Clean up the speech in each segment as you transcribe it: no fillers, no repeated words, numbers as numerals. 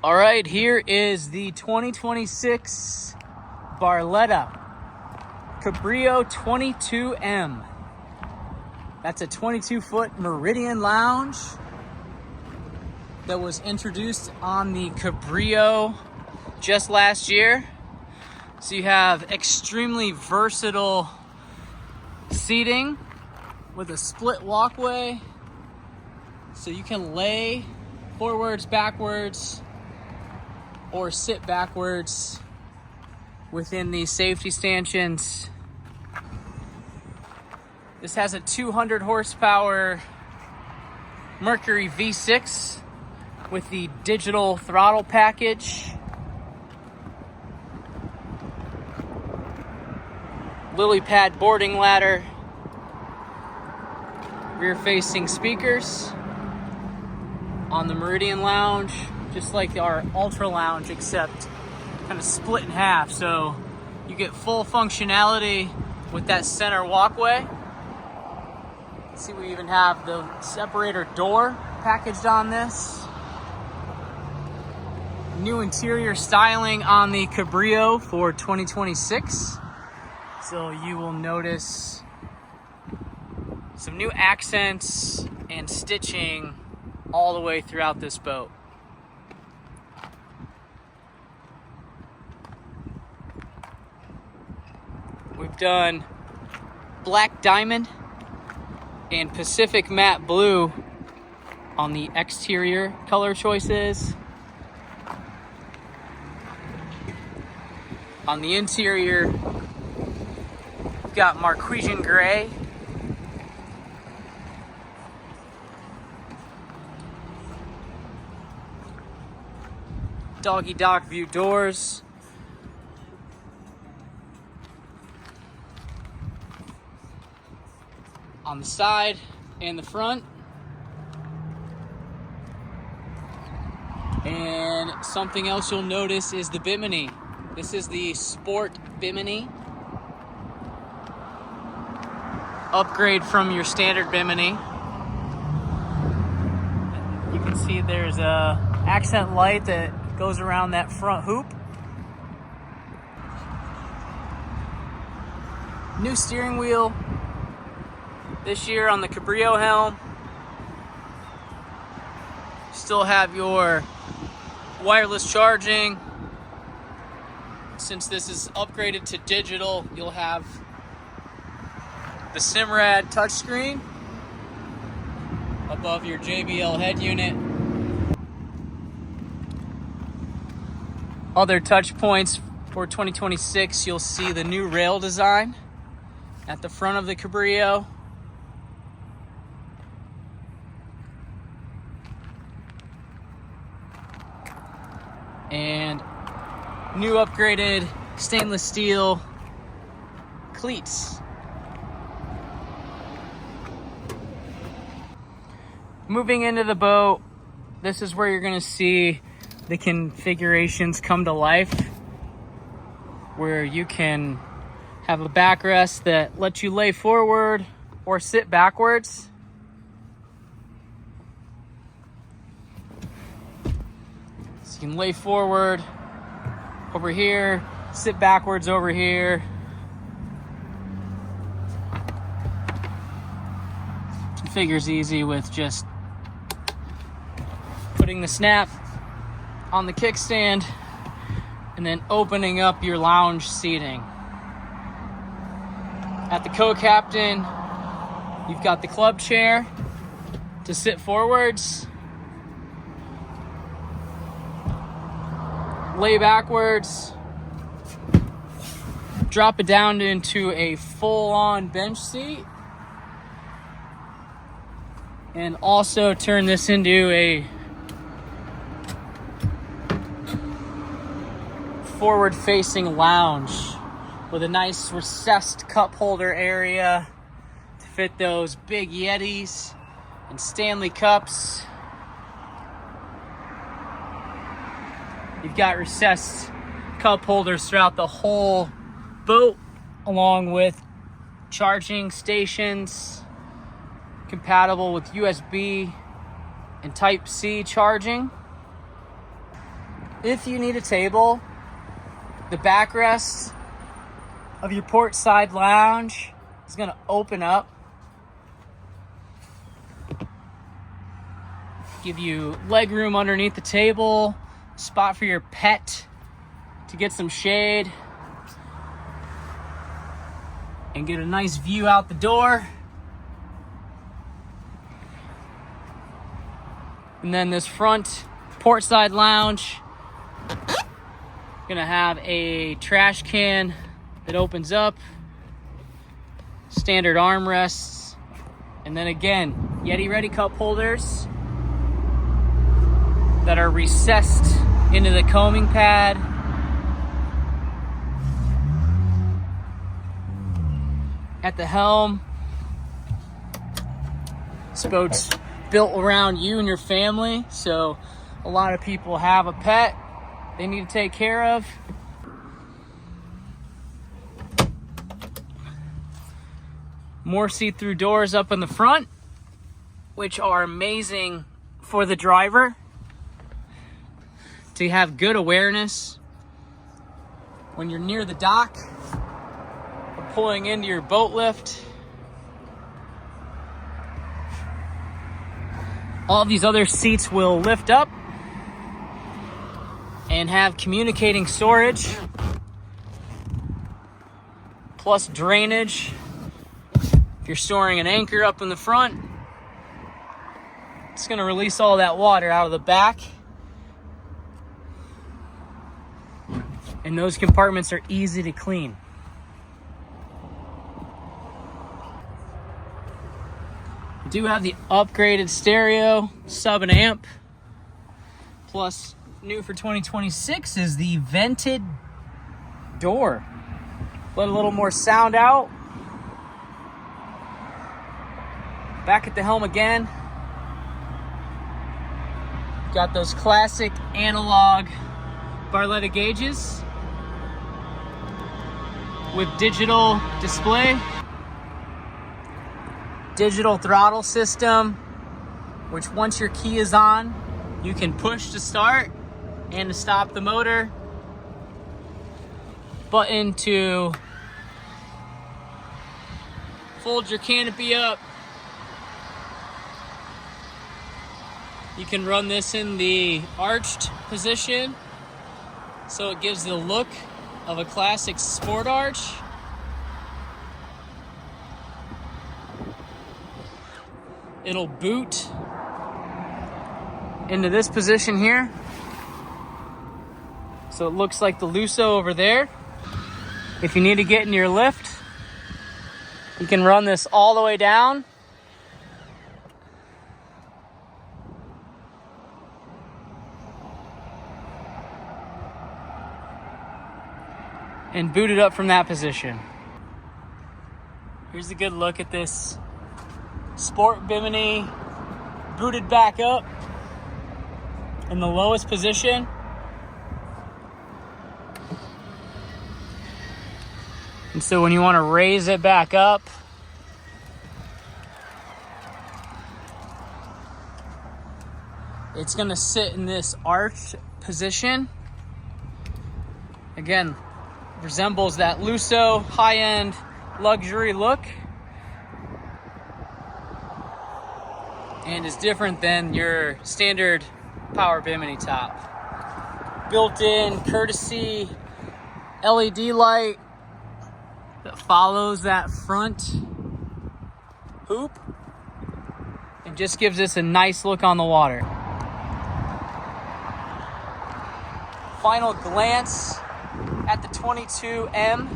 All right, here is the 2026 Barletta Cabrio 22M. That's a 22-foot Meridian lounge that was introduced on the Cabrio just last year. So you have extremely versatile seating with a split walkway. So you can lay forwards, backwards, or sit backwards within these safety stanchions. This has a 200 horsepower Mercury V6 with the digital throttle package. Lily pad boarding ladder. Rear facing speakers on the Meridian lounge, just like our Ultra lounge, except kind of split in half. So you get full functionality with that center walkway. See, we even have the separator door packaged on this. New interior styling on the Cabrio for 2026. So you will notice some new accents and stitching all the way throughout this boat. We've done black diamond and Pacific matte blue on the exterior color choices. On the interior, we've got Marquesian gray. Doggy dock view doors. On the side and the front. And something else you'll notice is the Bimini. This is the Sport Bimini. Upgrade from your standard Bimini. You can see there's a accent light that goes around that front hoop. New steering wheel this year on the Cabrio helm. Still have your wireless charging. Since this is upgraded to digital, you'll have the Simrad touchscreen above your JBL head unit. Other touch points for 2026, you'll see the new rail design at the front of the Cabrio. And new upgraded stainless steel cleats. Moving into the boat, this is where you're going to see the configurations come to life, where you can have a backrest that lets you lay forward or sit backwards. So you can lay forward over here, sit backwards over here. Configure's easy with just putting the snap on the kickstand and then opening up your lounge seating. At the co-captain, you've got the club chair to sit forwards, lay backwards, drop it down into a full-on bench seat, and also turn this into a forward-facing lounge with a nice recessed cup holder area to fit those big Yetis and Stanley cups. You've got recessed cup holders throughout the whole boat, along with charging stations compatible with USB and Type-C charging. if you need a table, the backrest of your port side lounge is going to open up, give you leg room underneath the table, spot for your pet to get some shade, and get a nice view out the door. And then this front port side lounge, gonna have a trash can that opens up, standard armrests, and then again, Yeti Ready cup holders that are recessed into the combing pad. At the helm, this boat's built around you and your family, so a lot of people have a pet they need to take care of. More see-through doors up in the front, which are amazing for the driver to have good awareness when you're near the dock or pulling into your boat lift. All of these other seats will lift up and have communicating storage, plus drainage. If you're storing an anchor up in the front, it's going to release all that water out of the back. And those compartments are easy to clean. We do have the upgraded stereo, sub and amp. Plus, new for 2026 is the vented door. Let a little more sound out. Back at the helm again. Got those classic analog Barletta gauges with digital display. Digital throttle system, which once your key is on, you can push to start and to stop the motor. Button to fold your canopy up. You can run this in the arched position, so it gives the look of a classic sport arch. It'll boot into this position here. So it looks like the Lusso over there. If you need to get in your lift, you can run this all the way down. And boot it up from that position. Here's a good look at this Sport Bimini booted back up in the lowest position. And so when you want to raise it back up, it's going to sit in this arched position. Again, resembles that Lusso high-end luxury look, and is different than your standard power Bimini top. Built-in courtesy LED light that follows that front hoop and just gives us a nice look on the water. Final glance at the 22M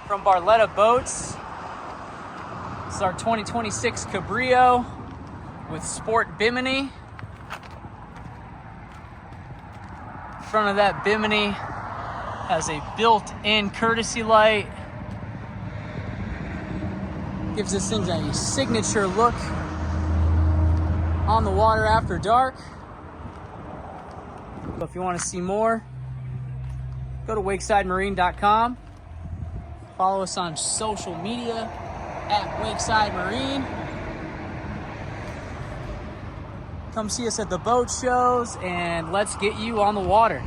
from Barletta Boats. This is our 2026 Cabrio with Sport Bimini. Front of that Bimini has a built-in courtesy light. Gives this thing a signature look on the water after dark. But if you want to see more, go to wakesidemarine.com. Follow us on social media at Wakeside Marine. Come see us at the boat shows, and let's get you on the water.